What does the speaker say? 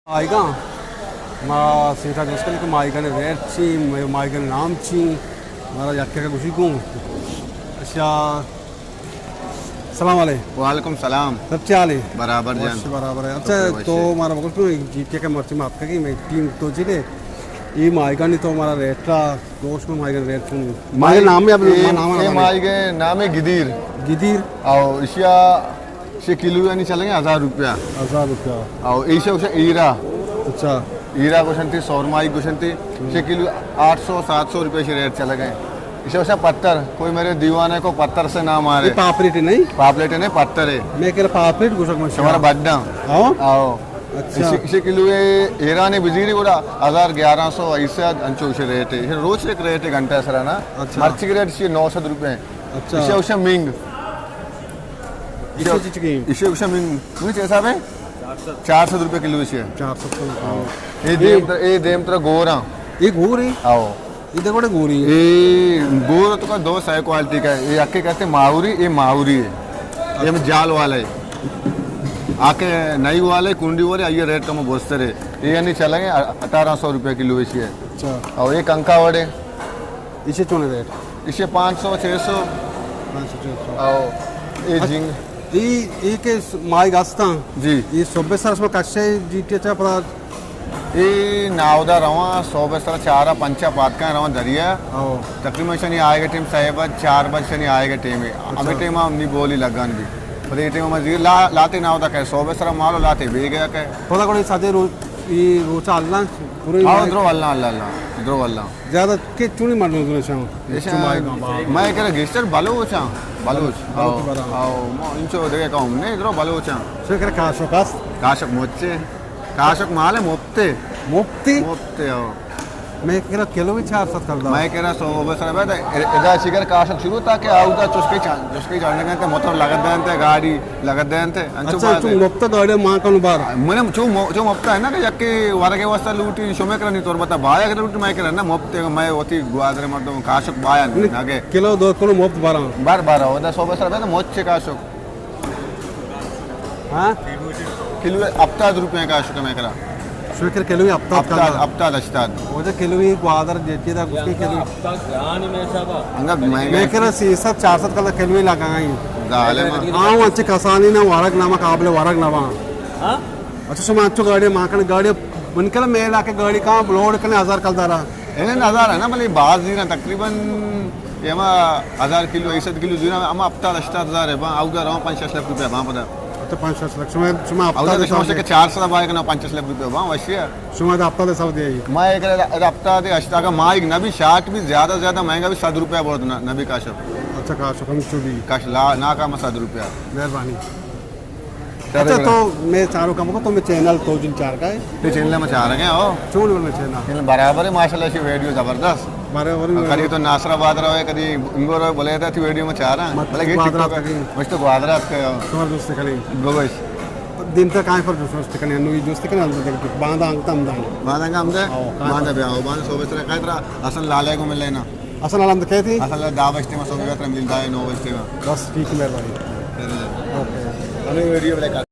Maika, ma sita joskali ko maika ne verchi, maika ne namchi, mara yakke ka gushi ko. अच्छा सलाम वालेकुम। वालेकुम सलाम। सब चाल है बराबर जान बराबर है। अच्छा तो हमारा बकल जीके का मर्ची में आपका कि मैं टीम तो जिले ये माइका नहीं तो हमारा रेट्रा दोस्त में माइका रेट सुन माइका नाम है अब नाम ये माइका नाम है गिदीर गिदीर और इशिया से किलो यानी चलेंगे 1000 रुपया और ऐसे उसे ईरा अच्छा ईरा को शंती सौरमाई को शंती से किलो 800-700 रुपये से रेट चले गए। इसे उसे पत्थर कोई मेरे दीवाने को पत्थर से ना मारे। पापलेट नहीं पापलेट नहीं पत्थर है। मैं कह रहा पापलेट गुशक में हमारा बड्डा आओ अच्छा इसे किलो ये ईरानी बिजली को 1100 ऐसे अंचो उसे रेट है। रोज एक रेट है घंटा सर ना अच्छा मर्ची की रेट से 900 रुपये। अच्छा इसे उसे मिंग इसे उसे मिंग मुझे ऐसा है 400 रुपये किलो इसे 400 ये देम तेरा गोरा ये घूर है आओ इधर बड़े घूरी है ये गोरा तो का दो सही क्वालिटी का है। ये आके कहते हैं माहुरी ये माहुरी है ये में जाल वाला है आके नई वाले कुंडी वाले ये रेट कम बहुत रहे ये नहीं चलेंगे 1800 रुपये किलो इसे है। अच्छा और ये कंका वड़े इसे चुने रेट इसे 500-600 और ये झींग ये के माई गास्ता जी ये सोबे सर इसमें कच्चे जीटे चा पता ये नावदा रवा 100 बेसरा 4-5 पातका रवा दरिया आओ तकरीबन शनि आएगा टीम 4 बजे शनि आएगा टीम अभी टीम हमने बोली लगन भी पर ये टीम मजीद लाते नावदा कहे 100 बेसरा मालो लाते भी गया कहे थोड़ा कोई साथे ये रोचा अल्लाह पूरे हाँ द्रो अल्लाह अल्लाह द्रो अल्लाह ज्यादा के चुनी मारने दूर शाम मैं कह रहा गेस्टर बलोचा बलोच आओ इंचो देखे कहूँ नहीं द्रो बलोचा सो करे काशक मोचे काशक माल है मुफ्ते मुफ्ती आओ मैं कह रहा किलो भी 400 कर दो मैं कह रहा 100 बेसरा बैठा इधर शिकर काशक शुरू था कि आउगा चुस्के चढ़ने गए मोटर लगत देते गाड़ी लगत देते अच्छा तुम मुफ्त गाड़ी मां का बार मैंने जो मुफ्त है ना कि जबकि वारा के वास्ता लूटी शोमे करनी तोर बता बाया के लूटी मैं कह ना मुफ्त मैं होती गुआदरे मत काशक बाया आगे किलो 2 किलो मुफ्त 12 बार उधर 100 बेसरा बैठा मोचे काशक हाँ किलो हफ्ता रुपये काशक मैं करा स्वीकर किलो ही हफ्ता दस्ताद वो जो किलो ही गुआदर जेटी था उसके किलो मैं कह रहा 400 का किलो ही लगा हाँ अच्छे कसानी ना वारक नामा काबले वारक नामा अच्छा सुमा अच्छो गाड़ी माँ का गाड़ी उनके मैं लाके गाड़ी कहाँ लोड करने 1000 कल दारा 1000 है ना मतलब बाज दी ना तकरीबन एमा 1000 किलो 1 किलो दी ना हम हफ्ता 10,000 है आउगा रहा 5-6 लाख रुपये वहाँ पर तो 5-6 लाख सुमा हफ्ता दे समझ के 400 बाइक ना 5-6 लाख रुपये वहाँ वैसे सुमा हफ्ता दे सब दे मैं एक हफ्ता दे अष्टा का माइक नबी शार्ट भी ज्यादा महंगा भी 100 रुपया बहुत नबी काशफ अच्छा काशफ हम चुभी काश ना का 100 रुपया मेहरबानी अच्छा तो मैं चारों काम को तो मैं चैनल तो जिन चार का है ये चैनल में चाह रहे हैं ओ चोड़ में चैनल बराबर है माशाल्लाह से वीडियो जबरदस्त बराबर कभी तो नासराबाद रहो कभी इंगो रहो बोले था वीडियो में चाह रहा मतलब ये टिकटॉक मस्त गुआदरा के तुम्हारे दोस्त कने गोगोश दिन तक काय पर दोस्त कने नु दोस्त कने अंदर बांधा अंगतम दान बांधा हमदे बांधा बे आओ बांधा सोबे से काय तरह असन लाले को मिल लेना असन आलम कहती असन दा बस्ती में सोबे तरह मिल जाए 9 बस्ती में बस ठीक मेहरबानी ओके अने वीडियो ब्रेक